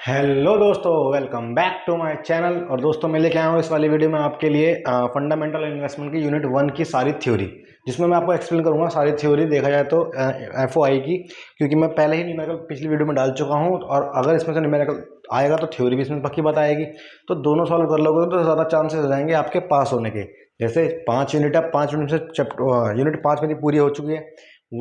Hello दोस्तों, welcome back to my channel. और दोस्तों मैं लेके आया हूँ इस वाली वीडियो में आपके लिए फंडामेंटल इन्वेस्टमेंट की यूनिट 1 की सारी थ्योरी, जिसमें मैं आपको एक्सप्लेन करूंगा सारी थ्योरी देखा जाए तो एफओआई की, क्योंकि मैं पहले ही न्यूमेरिकल पिछली वीडियो में डाल चुका हूँ। और अगर इसमें से न्यूमेरिकल आएगा तो थ्योरी भी इसमें पक्की बताएगी। तो दोनों सॉल्व कर लोगे तो ज़्यादा चांसेस हो जाएंगे आपके पास होने के। जैसे 5 यूनिट है, 5 यूनिट से यूनिट 5 मेरी पूरी हो चुकी है।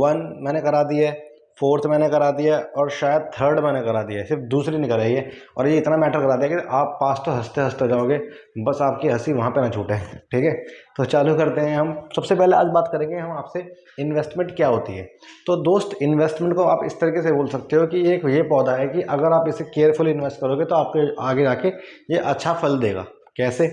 1 मैंने करा दी है, 4th मैंने करा दिया और शायद 3rd मैंने करा दिया है, सिर्फ दूसरी नहीं कराई है। और ये इतना मैटर करा दिया कि आप पास तो हंसते हंसते जाओगे, बस आपकी हंसी वहाँ पे ना छूटे। ठीक है, तो चालू करते हैं हम। सबसे पहले आज बात करेंगे हम आपसे इन्वेस्टमेंट क्या होती है। तो दोस्त, इन्वेस्टमेंट को आप इस तरीके से बोल सकते हो कि एक ये पौधा है कि अगर आप इसे केयरफुली इन्वेस्ट करोगे तो आपके आगे जाके ये अच्छा फल देगा। कैसे?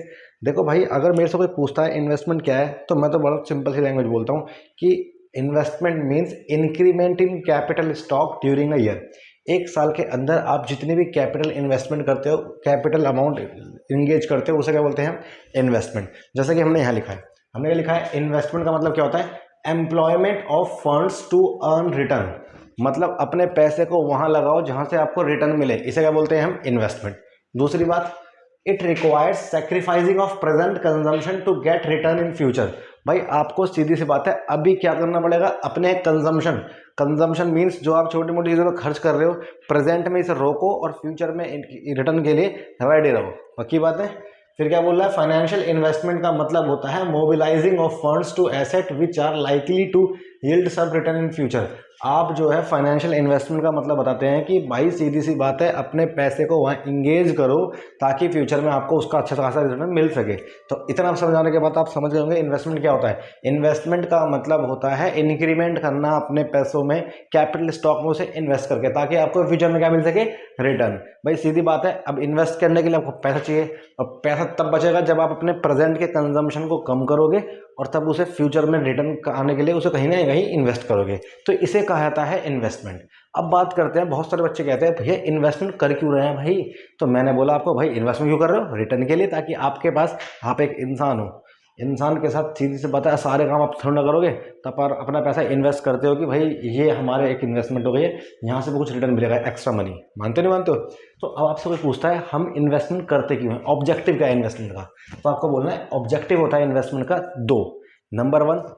देखो भाई, अगर मेरे से कोई पूछता है इन्वेस्टमेंट क्या है, तो मैं तो बहुत सिंपल सी लैंग्वेज बोलता हूँ कि investment means increment in capital stock during a year. एक साल के अंदर आप जितने भी कैपिटल इन्वेस्टमेंट करते हो, कैपिटल अमाउंट इंगेज करते हो, उसे क्या बोलते हैं हम? इन्वेस्टमेंट। जैसे कि हमने यहाँ लिखा है, हमने क्या लिखा है? इन्वेस्टमेंट का मतलब क्या होता है? Employment of funds to earn return. मतलब अपने पैसे को वहां लगाओ जहां से आपको रिटर्न मिले, इसे क्या बोलते हैं हम? इन्वेस्टमेंट। दूसरी बात, it requires sacrificing of present consumption to get return in future. भाई आपको सीधी सी बात है, अभी क्या करना पड़ेगा? अपने कंजम्पशन। कंजम्पशन मीन्स जो आप छोटी मोटी चीज़ों पर खर्च कर रहे हो, प्रेजेंट में इसे रोको और फ्यूचर में रिटर्न के लिए रेडी रहो। पक्की बात है। फिर क्या बोल रहा है? फाइनेंशियल इन्वेस्टमेंट का मतलब होता है mobilising of funds to asset which are likely to yield some return in future. आप जो है फाइनेंशियल इन्वेस्टमेंट का मतलब बताते हैं कि भाई सीधी सी बात है, अपने पैसे को वहाँ इंगेज करो ताकि फ्यूचर में आपको उसका अच्छा खासा रिटर्न मिल सके। तो इतना समझाने के बाद आप समझ गए होंगे इन्वेस्टमेंट क्या होता है। इन्वेस्टमेंट का मतलब होता है इंक्रीमेंट करना अपने पैसों में, कैपिटल स्टॉक में उसे इन्वेस्ट करके, ताकि आपको फ्यूचर में क्या मिल सके? रिटर्न। भाई सीधी बात है, अब इन्वेस्ट करने के लिए आपको पैसा चाहिए, और पैसा तब बचेगा जब आप अपने प्रेजेंट के कंजम्पशन को कम करोगे और तब उसे फ्यूचर में रिटर्न आने के लिए उसे कहीं ना कहीं इन्वेस्ट करोगे। तो इसे कहा जाता है इन्वेस्टमेंट। अब बात करते हैं, बहुत सारे बच्चे कहते हैं भैया इन्वेस्टमेंट कर क्यों रहे हैं भाई? तो मैंने बोला आपको, भाई इन्वेस्टमेंट क्यों कर रहे हो? रिटर्न के लिए, ताकि आपके पास, आप एक इंसान हो, इंसान के साथ सीधी से बात है, सारे काम आप थोड़ा ना करोगे, तब पर अपना पैसा इन्वेस्ट करते हो कि भाई ये हमारे एक इन्वेस्टमेंट हो गई है, यहाँ से भी कुछ रिटर्न मिलेगा, एक्स्ट्रा मनी। मानते नहीं मानते हो? तो अब आपसे कोई पूछता है हम इन्वेस्टमेंट करते क्यों हैं, ऑब्जेक्टिव क्या है इन्वेस्टमेंट का? तो आपको बोलना है ऑब्जेक्टिव होता है इन्वेस्टमेंट का दो। Number 1,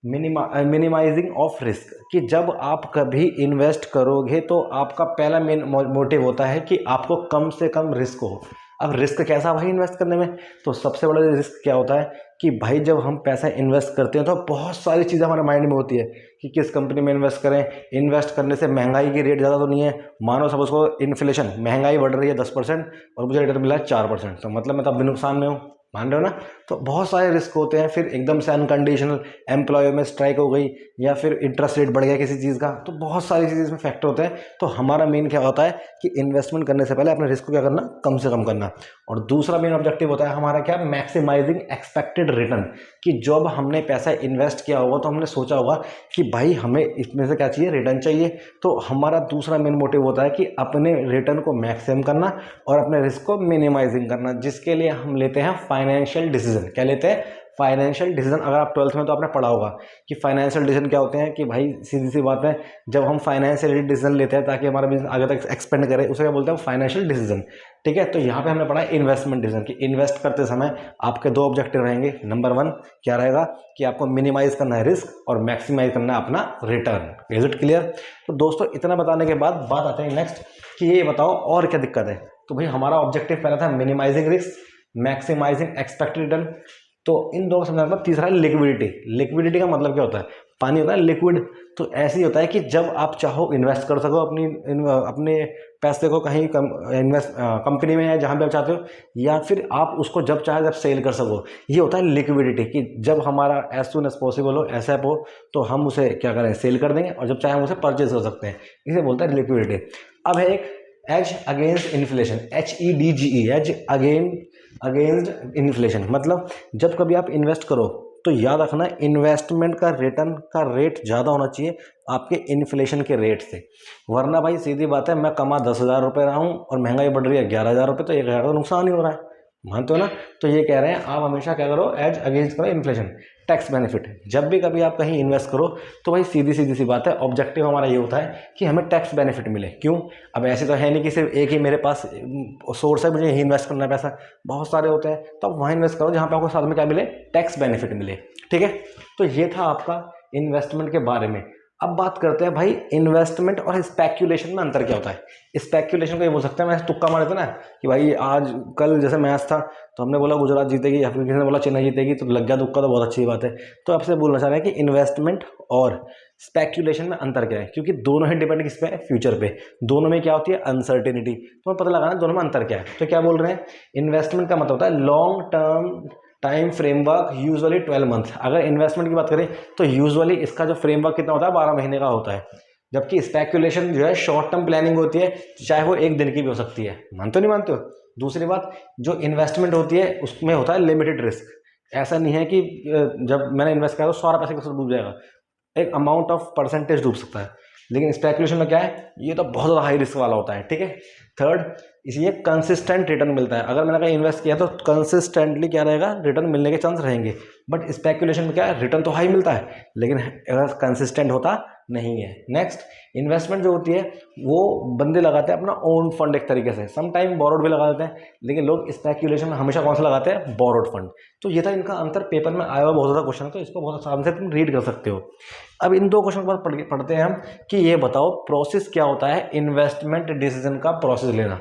minimising of risk. कि जब आप कभी इन्वेस्ट करोगे तो आपका पहला मेन मोटिव होता है कि आपको कम से कम रिस्क हो। अब रिस्क कैसा भाई इन्वेस्ट करने में? तो सबसे बड़ा रिस्क क्या होता है कि भाई जब हम पैसा इन्वेस्ट करते हैं तो बहुत सारी चीज़ें हमारे माइंड में होती है कि किस कंपनी में इन्वेस्ट करें। इन्वेस्ट करने से महंगाई की रेट ज़्यादा तो नहीं है? मानो सब उसको इन्फ्लेशन, महंगाई बढ़ रही है 10% और मुझे रिटर्न मिला है 4%, तो मतलब मैं तब भी नुकसान में हूँ। मान रहे हो ना? तो बहुत सारे रिस्क होते हैं। फिर एकदम से अनकंडीशनल एम्प्लॉय में स्ट्राइक हो गई, या फिर इंटरेस्ट रेट बढ़ गया किसी चीज़ का, तो बहुत सारी चीज़ें इसमें फैक्टर होते हैं। तो हमारा मेन क्या होता है कि इन्वेस्टमेंट करने से पहले अपने रिस्क को क्या करना? कम से कम करना। और दूसरा मेन ऑब्जेक्टिव होता है हमारा क्या? Maximising expected return. कि जब हमने पैसा इन्वेस्ट किया होगा तो हमने सोचा होगा कि भाई हमें इसमें से क्या चाहिए? रिटर्न चाहिए। तो हमारा दूसरा मेन मोटिव होता है कि अपने रिटर्न को मैक्सिमम करना और अपने रिस्क को मिनिमाइजिंग करना, जिसके लिए हम लेते हैं फाइनेंशियल डिसीजन। क्या लेते हैं? Financial decision. अगर आप 12th में तो आपने पढ़ा होगा कि फाइनेंशियल डिसीजन क्या होते हैं। कि भाई सीधी सी बात है, जब हम फाइनेंशियल डिसीजन लेते हैं ताकि हमारा बिजनेस आगे तक एक्सपेंड करे, उसे क्या बोलते हैं? Financial decision. ठीक है, तो यहाँ पे हमने पढ़ा इन्वेस्टमेंट डिसीजन कि इन्वेस्ट करते समय आपके दो ऑब्जेक्टिव रहेंगे। नंबर 1 क्या रहेगा कि आपको मिनिमाइज करना है रिस्क और मैक्सिमाइज करना है अपना रिटर्न। Is it clear? तो दोस्तों इतना बताने के बाद बात आते हैं नेक्स्ट कि ये बताओ और क्या दिक्कत है। तो भाई हमारा ऑब्जेक्टिव पहला था minimising risk, maximising expected return. तो इन दो समझाने का तीसरा है लिक्विडिटी। लिक्विडिटी का मतलब क्या होता है? पानी होता है लिक्विड। तो ऐसे ही होता है कि जब आप चाहो इन्वेस्ट कर सको अपने पैसे को कहीं इन्वेस्ट कंपनी में, या जहाँ भी आप चाहते हो, या फिर आप उसको जब चाहे जब सेल कर सको। ये होता है लिक्विडिटी। कि जब हमारा एज सुन एज पॉसिबल हो, ऐसा हो, तो हम उसे क्या करें? सेल कर देंगे, और जब चाहे हम उसे परचेज कर सकते हैं। इसे बोलते हैं लिक्विडिटी। अब है एक hedge against inflation, HEDGE, hedge against inflation. मतलब जब कभी आप इन्वेस्ट करो तो याद रखना इन्वेस्टमेंट का रिटर्न का रेट ज़्यादा होना चाहिए आपके इन्फ्लेशन के रेट से। वरना भाई सीधी बात है, मैं कमा 10,000 रुपये रहा हूँ और महंगाई बढ़ रही है 11,000 रुपये, तो 1,000 का नुकसान ही हो रहा है। मानते हो ना? तो ये कह रहे हैं आप हमेशा क्या करो? एज अगेंस्ट करो इन्फ्लेशन। Tax benefit. जब भी कभी आप कहीं इन्वेस्ट करो तो भाई सीधी सी बात है, ऑब्जेक्टिव हमारा ये होता है कि हमें टैक्स बेनिफिट मिले। क्यों? अब ऐसे तो है नहीं कि सिर्फ एक ही मेरे पास सोर्स है, मुझे यही इन्वेस्ट करना है पैसा, बहुत सारे होते हैं। तो आप वहाँ इन्वेस्ट करो जहाँ पे आपको साथ में क्या मिले, टैक्स बेनिफिट मिले। ठीक है, तो ये था आपका इन्वेस्टमेंट के बारे में। अब बात करते हैं भाई इन्वेस्टमेंट और स्पेक्यूलेशन में अंतर क्या होता है। स्पेक्यूलेशन को ये बोल सकते हैं, मैं तुक्का मारे थे ना कि भाई आज कल जैसे मैच था तो हमने बोला गुजरात जीतेगी या फिर किसी ने बोला चेन्नई जीतेगी, तो लग गया तुक्का, तो बहुत अच्छी बात है। तो आपसे बोलना चाह रहे हैं कि इन्वेस्टमेंट और स्पेक्यूलेशन में अंतर क्या है, क्योंकि दोनों ही डिपेंड किस पे है, फ्यूचर पे। दोनों में क्या होती है, अनसर्टेनिटी। तो हमें पता लगाना दोनों में अंतर क्या है। तो क्या बोल रहे हैं, इन्वेस्टमेंट का मतलब होता है long term time framework, usually 12 month. अगर इन्वेस्टमेंट की बात करें तो यूजुअली इसका जो फ्रेमवर्क कितना होता है, 12 महीने का होता है। जबकि स्पेक्यूलेशन जो है शॉर्ट टर्म प्लानिंग होती है, चाहे वो एक दिन की भी हो सकती है। मानते हो नहीं मानते हो? दूसरी बात, जो इन्वेस्टमेंट होती है उसमें होता है लिमिटेड रिस्क। ऐसा नहीं है कि जब मैंने इन्वेस्ट किया तो सारा पैसा किसी डूब जाएगा, एक अमाउंट ऑफ परसेंटेज डूब सकता है। लेकिन स्पेकुलेशन में क्या है, ये तो बहुत ज़्यादा हाई रिस्क वाला होता है। ठीक है, थर्ड, इसलिए कंसिस्टेंट रिटर्न मिलता है। अगर मैंने कहीं इन्वेस्ट किया तो कंसिस्टेंटली क्या रहेगा, रिटर्न मिलने के चांस रहेंगे। बट स्पेकुलेशन में क्या है, रिटर्न तो हाई मिलता है लेकिन अगर कंसिस्टेंट होता नहीं है। नेक्स्ट, इन्वेस्टमेंट जो होती है वो बंदे लगाते हैं अपना ओन फंड एक तरीके से, सम टाइम बोरोड भी लगा देते हैं, लेकिन लोग स्पेकुलेशन में हमेशा कौन सा लगाते हैं, बोरोड फंड। तो ये था इनका अंतर। पेपर में आया हुआ बहुत ज़्यादा क्वेश्चन है, तो इसको बहुत आसान से तुम रीड कर सकते हो। अब इन दो क्वेश्चन के बाद पढ़ते हैं हम कि ये बताओ प्रोसेस क्या होता है इन्वेस्टमेंट डिसीजन का, प्रोसेस लेना।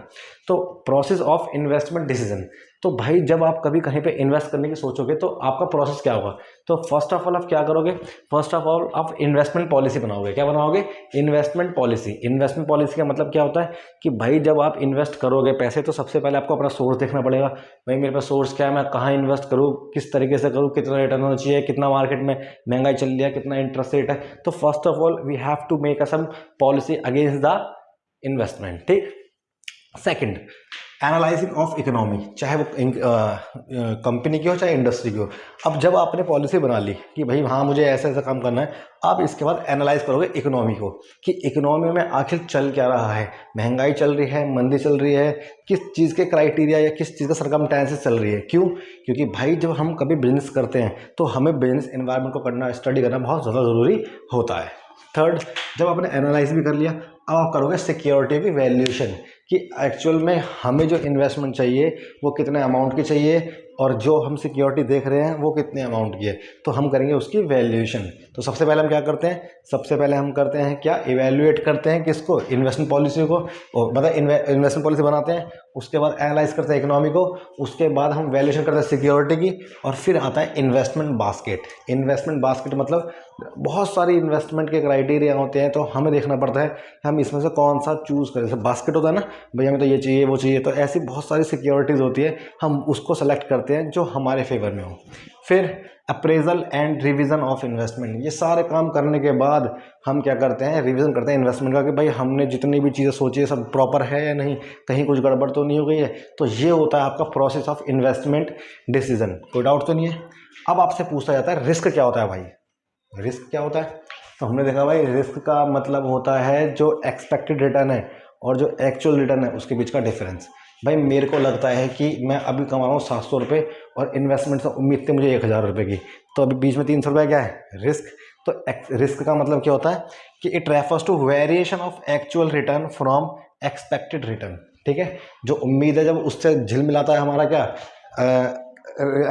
तो प्रोसेस ऑफ इन्वेस्टमेंट डिसीजन, तो भाई जब आप कभी कहीं पे इन्वेस्ट करने की सोचोगे तो आपका प्रोसेस क्या होगा। तो फर्स्ट ऑफ ऑल आप क्या करोगे, फर्स्ट ऑफ ऑल आप इन्वेस्टमेंट पॉलिसी बनाओगे। क्या बनाओगे, इन्वेस्टमेंट पॉलिसी। इन्वेस्टमेंट पॉलिसी का मतलब क्या होता है कि भाई जब आप इन्वेस्ट करोगे पैसे, तो सबसे पहले आपको अपना सोर्स देखना पड़ेगा। भाई मेरे पास सोर्स क्या है, मैं कहाँ इन्वेस्ट करूँ, किस तरीके से करूँ, कितना रिटर्न होना चाहिए, कितना मार्केट में महंगाई चल रही है, कितना इंटरेस्ट रेट है। तो first of all we have to make a some policy against the investment. ठीक। सेकंड, एनालाइजिंग ऑफ इकोनॉमी, चाहे वो कंपनी की हो चाहे इंडस्ट्री की हो। अब जब आपने पॉलिसी बना ली कि भाई हाँ मुझे ऐसा ऐसा काम करना है, आप इसके बाद एनालाइज करोगे इकोनॉमी को कि इकोनॉमी में आखिर चल क्या रहा है, महंगाई चल रही है, मंदी चल रही है, किस चीज़ के क्राइटेरिया या किस चीज़ का सरकमस्टेंसेस चल रही है। क्यों? क्योंकि भाई जब हम कभी बिजनेस करते हैं तो हमें बिजनेस एनवायरनमेंट को करना, स्टडी करना बहुत ज़्यादा ज़रूरी होता है। थर्ड, जब आपने एनालाइज भी कर लिया, अब आप करोगे सिक्योरिटी की वैल्यूएशन कि एक्चुअल में हमें जो इन्वेस्टमेंट चाहिए वो कितने अमाउंट की चाहिए और जो हम सिक्योरिटी देख रहे हैं वो कितने अमाउंट की है, तो हम करेंगे उसकी वैल्यूएशन। तो सबसे पहले हम क्या करते हैं, सबसे पहले हम करते हैं क्या, इवैल्यूएट करते हैं किसको, इन्वेस्टमेंट पॉलिसी को, और मतलब इन्वेस्टमेंट पॉलिसी बनाते हैं। उसके बाद एनालाइज करते हैं इकोनॉमी को, उसके बाद हम वैल्यूएशन करते हैं सिक्योरिटी की, और फिर आता है इन्वेस्टमेंट बास्केट। इन्वेस्टमेंट बास्केट मतलब बहुत सारी इन्वेस्टमेंट के क्राइटेरिया होते हैं, तो हमें देखना पड़ता है हम इसमें से कौन सा चूज़ करें। जैसे बास्केट होता है ना, भाई हमें तो ये चाहिए वो चाहिए, तो ऐसी बहुत सारी सिक्योरिटीज़ होती है, हम उसको सेलेक्ट करते हैं जो हमारे फेवर में हो। फिर appraisal and revision of investment, ये सारे काम करने के बाद हम क्या करते हैं, रिवीजन करते हैं इन्वेस्टमेंट का कि भाई हमने जितनी भी चीज़ें सोची है सब प्रॉपर है या नहीं, कहीं कुछ गड़बड़ तो नहीं हो गई है। तो ये होता है आपका प्रोसेस ऑफ इन्वेस्टमेंट डिसीजन। कोई डाउट तो नहीं है? अब आपसे पूछा जाता है रिस्क क्या होता है भाई, रिस्क क्या होता है? तो हमने देखा भाई रिस्क का मतलब होता है जो एक्सपेक्टेड रिटर्न है और जो एक्चुअल रिटर्न है उसके बीच का डिफरेंस। भाई मेरे को लगता है कि मैं अभी कमा रहा हूँ 700 रुपये और इन्वेस्टमेंट से उम्मीद थी मुझे 1000 रुपये की, तो अभी बीच में 300 रुपये क्या है, रिस्क। तो रिस्क का मतलब क्या होता है कि it refers to variation of actual return from expected return. ठीक है, जो उम्मीद है जब उससे झिल मिलाता है हमारा क्या,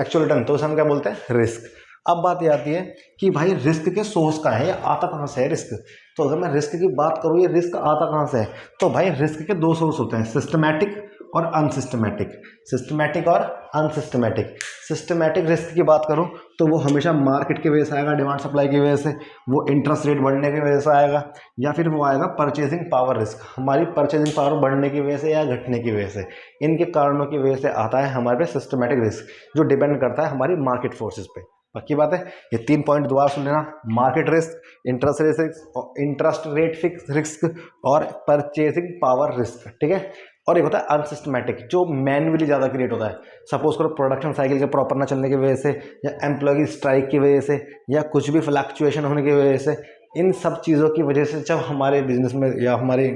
एक्चुअल रिटर्न, तो उसे हम क्या बोलते हैं, रिस्क। अब बात ये आती है कि भाई रिस्क के सोर्स कहाँ है, आता कहाँ से है रिस्क। तो अगर मैं रिस्क की बात करूँ, ये रिस्क आता कहाँ से है, तो भाई रिस्क के दो सोर्स होते हैं, सिस्टमैटिक और अनसिस्टमैटिक। सिस्टमैटिक और अनसिस्टमैटिक। सिस्टमैटिक रिस्क की बात करूँ तो वो हमेशा मार्केट की वजह से आएगा, डिमांड सप्लाई की वजह से, वो इंटरेस्ट रेट बढ़ने की वजह से आएगा, या फिर वो आएगा परचेजिंग पावर रिस्क, हमारी परचेजिंग पावर बढ़ने की वजह से या घटने की वजह से। इनके कारणों की वजह से आता है हमारे पे सिस्टमैटिक रिस्क, जो डिपेंड करता है हमारी मार्केट फोर्सेस पे। पक्की बात है, ये 3 पॉइंट दोबारा सुन लेना, market risk, interest rate fix risk और परचेजिंग पावर रिस्क। ठीक है, और एक होता है अनसिस्टमैटिक, जो मैन्युअली ज़्यादा क्रिएट होता है। सपोज करो प्रोडक्शन साइकिल के प्रॉपर ना चलने की वजह से, या एम्प्लॉय स्ट्राइक की वजह से, या कुछ भी फ्लक्चुएशन होने की वजह से, इन सब चीज़ों की वजह से जब हमारे बिजनेस में या हमारे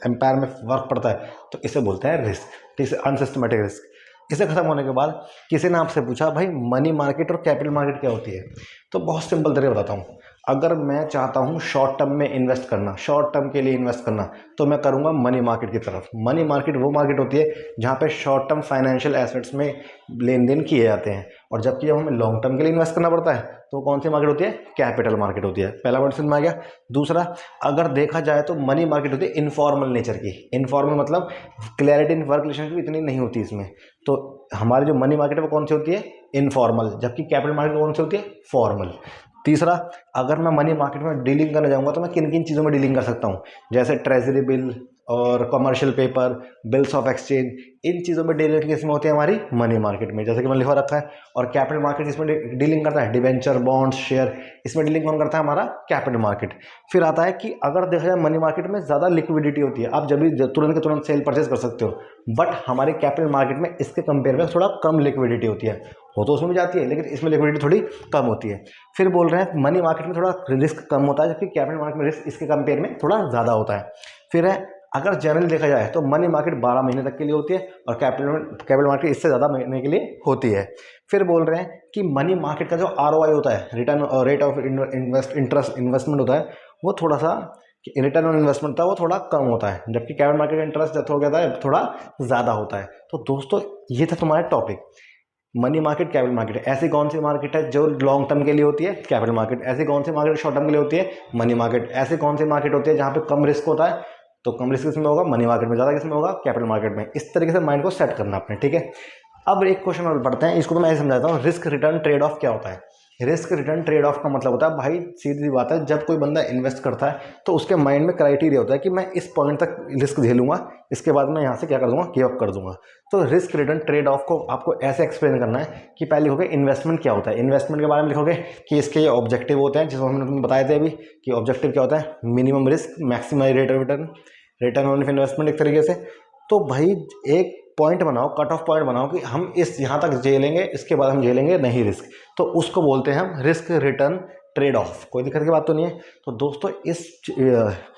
एम्पायर में वर्क पड़ता है तो इसे बोलते हैं रिस्क। ठीक है, अनसिस्टमैटिक रिस्क। इसे खत्म होने के बाद किसी ने आपसे पूछा भाई मनी मार्केट और कैपिटल मार्केट क्या होती है, तो बहुत सिंपल तरीके बताता हूँ। अगर मैं चाहता हूँ शॉर्ट टर्म में इन्वेस्ट करना, शॉर्ट टर्म के लिए इन्वेस्ट करना, तो मैं करूँगा मनी मार्केट की तरफ। मनी मार्केट वो मार्केट होती है जहाँ पे शॉर्ट टर्म फाइनेंशियल एसेट्स में लेन देन किए जाते हैं, और जबकि जब हमें लॉन्ग टर्म के लिए इन्वेस्ट करना पड़ता है तो कौन सी मार्केट होती है, कैपिटल मार्केट होती है। पहला वर्ड समझ में आ गया। दूसरा, अगर देखा जाए तो मनी मार्केट होती है इनफॉर्मल नेचर की। इनफॉर्मल मतलब क्लैरिटी इन वर्क रिलेशनशिप इतनी नहीं होती इसमें। तो हमारी जो मनी मार्केट है वो कौन सी होती है, इनफॉर्मल, जबकि कैपिटल मार्केट कौन सी होती है, फॉर्मल। तीसरा, अगर मैं मनी मार्केट में डीलिंग करने जाऊंगा तो मैं किन किन चीज़ों में डीलिंग कर सकता हूँ, जैसे ट्रेजरी बिल और commercial paper, bills of exchange, इन चीज़ों में डीलिंग किसमें होती है, हमारी मनी मार्केट में, जैसे कि मैंने लिखा रखा है। और कैपिटल मार्केट इसमें डीलिंग करता है डिवेंचर, बॉन्ड्स, शेयर, इसमें डीलिंग कौन करता है, हमारा कैपिटल मार्केट। फिर आता है कि अगर देखा जाए मनी मार्केट में ज़्यादा लिक्विडिटी होती है, आप जब भी तुरंत के तुरंत सेल परचेज कर सकते हो, बट हमारे कैपिटल मार्केट में इसके कंपेयर में थोड़ा कम लिक्विडिटी होती है। हो तो उसमें भी जाती है लेकिन इसमें लिक्विडिटी थोड़ी कम होती है। फिर बोल रहे हैं मनी मार्केट में थोड़ा रिस्क कम होता है, जबकि कैपिटल मार्केट में रिस्क इसके कंपेयर में थोड़ा ज़्यादा होता है। फिर है, अगर जनरली देखा जाए तो मनी मार्केट 12 महीने तक के लिए होती है और कैपिटल मार्केट इससे ज़्यादा महीने के लिए होती है। फिर बोल रहे हैं कि मनी मार्केट का जो ROI होता है, रिटर्न रेट ऑफ इन्वेस्टमेंट होता है, वो थोड़ा सा, रिटर्न ऑन इन्वेस्टमेंट था वो थोड़ा कम होता है, जबकि कैपिटल मार्केट का इंटरेस्ट हो गया था थोड़ा ज़्यादा होता है। तो दोस्तों ये था तुम्हारा topic, money market, capital market. ऐसी कौन सी मार्केट है जो लॉन्ग टर्म के लिए होती है, कैपिटल मार्केट। ऐसी कौन सी मार्केट शॉर्ट टर्म के लिए होती है, मनी मार्केट। ऐसी कौन सी मार्केट होती है जहाँ पे कम रिस्क होता है, तो कम रिस्क किसमें होगा, मनी मार्केट में। ज़्यादा किसमें होगा, कैपिटल मार्केट में। इस तरीके से माइंड को सेट करना अपने, ठीक है। अब एक क्वेश्चन और पढ़ते हैं, इसको तो मैं ऐसे समझाता हूँ, रिस्क रिटर्न ट्रेड ऑफ क्या होता है। रिस्क रिटर्न ट्रेड ऑफ का मतलब होता है भाई, सीधी सी बात है, जब कोई बंदा इन्वेस्ट करता है तो उसके माइंड में क्राइटेरिया होता है कि मैं इस पॉइंट तक रिस्क झेलूंगा, इसके बाद मैं यहाँ से क्या कर दूंगा, गिव अप कर दूंगा। तो रिस्क रिटर्न ट्रेड ऑफ को आपको ऐसे एक्सप्लेन करना है कि पहले लिखोगे इन्वेस्टमेंट क्या होता है, इन्वेस्टमेंट के बारे में लिखोगे कि इसके ये ऑब्जेक्टिव होते हैं, जिसको हमने तुम्हें बताए थे अभी कि ऑब्जेक्टिव क्या होता है, minimum risk, maximise rate of return, return on investment एक तरीके से। तो भाई एक पॉइंट बनाओ, कट ऑफ पॉइंट बनाओ कि हम इस यहाँ तक झेलेंगे, इसके बाद हम झेलेंगे नहीं रिस्क, तो उसको बोलते हैं हम रिस्क रिटर्न ट्रेड ऑफ। कोई दिक्कत की बात तो नहीं है। तो दोस्तों इस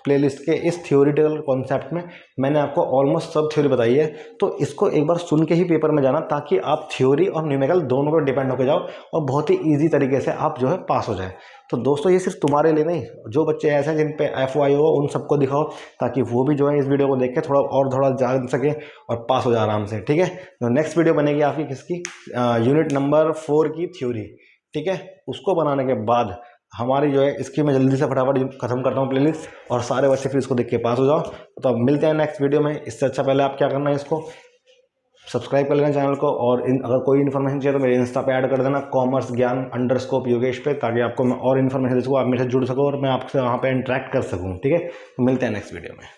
प्लेलिस्ट के इस थ्योरिटिकल कॉन्सेप्ट में मैंने आपको ऑलमोस्ट सब थ्योरी बताई है, तो इसको एक बार सुन के ही पेपर में जाना, ताकि आप थ्योरी और न्यूमेरिकल दोनों पर डिपेंड होकर जाओ और बहुत ही ईजी तरीके से आप जो है पास हो जाए। तो दोस्तों ये सिर्फ तुम्हारे लिए नहीं, जो बच्चे ऐसे हैं जिन पे FOI हो उन सबको दिखाओ, ताकि वो भी जो है इस वीडियो को देख के थोड़ा जान सके और पास हो जाए आराम से, ठीक है। तो नेक्स्ट वीडियो बनेगी आपकी किसकी, यूनिट नंबर 4 की थ्योरी, ठीक है। उसको बनाने के बाद हमारी जो है इसकी मैं जल्दी से फटाफट खत्म करता हूँ प्लेलिस्ट, और सारे बच्चे फिर इसको देख के पास हो जाओ। तो अब मिलते हैं नेक्स्ट वीडियो में। इससे अच्छा पहले आप क्या करना है, इसको सब्सक्राइब कर लेना चैनल को, और अगर कोई इन्फॉर्मेशन चाहिए तो मेरे इंस्टा पे ऐड कर देना commerce-gyan_योगेश पे, ताकि आपको मैं और इन्फॉर्मेशन दे सकूँ, आप मेरे से जुड़ सको और मैं आपसे वहाँ पे इंटरेक्ट कर सकूँ, ठीक है। तो मिलते हैं नेक्स्ट वीडियो में।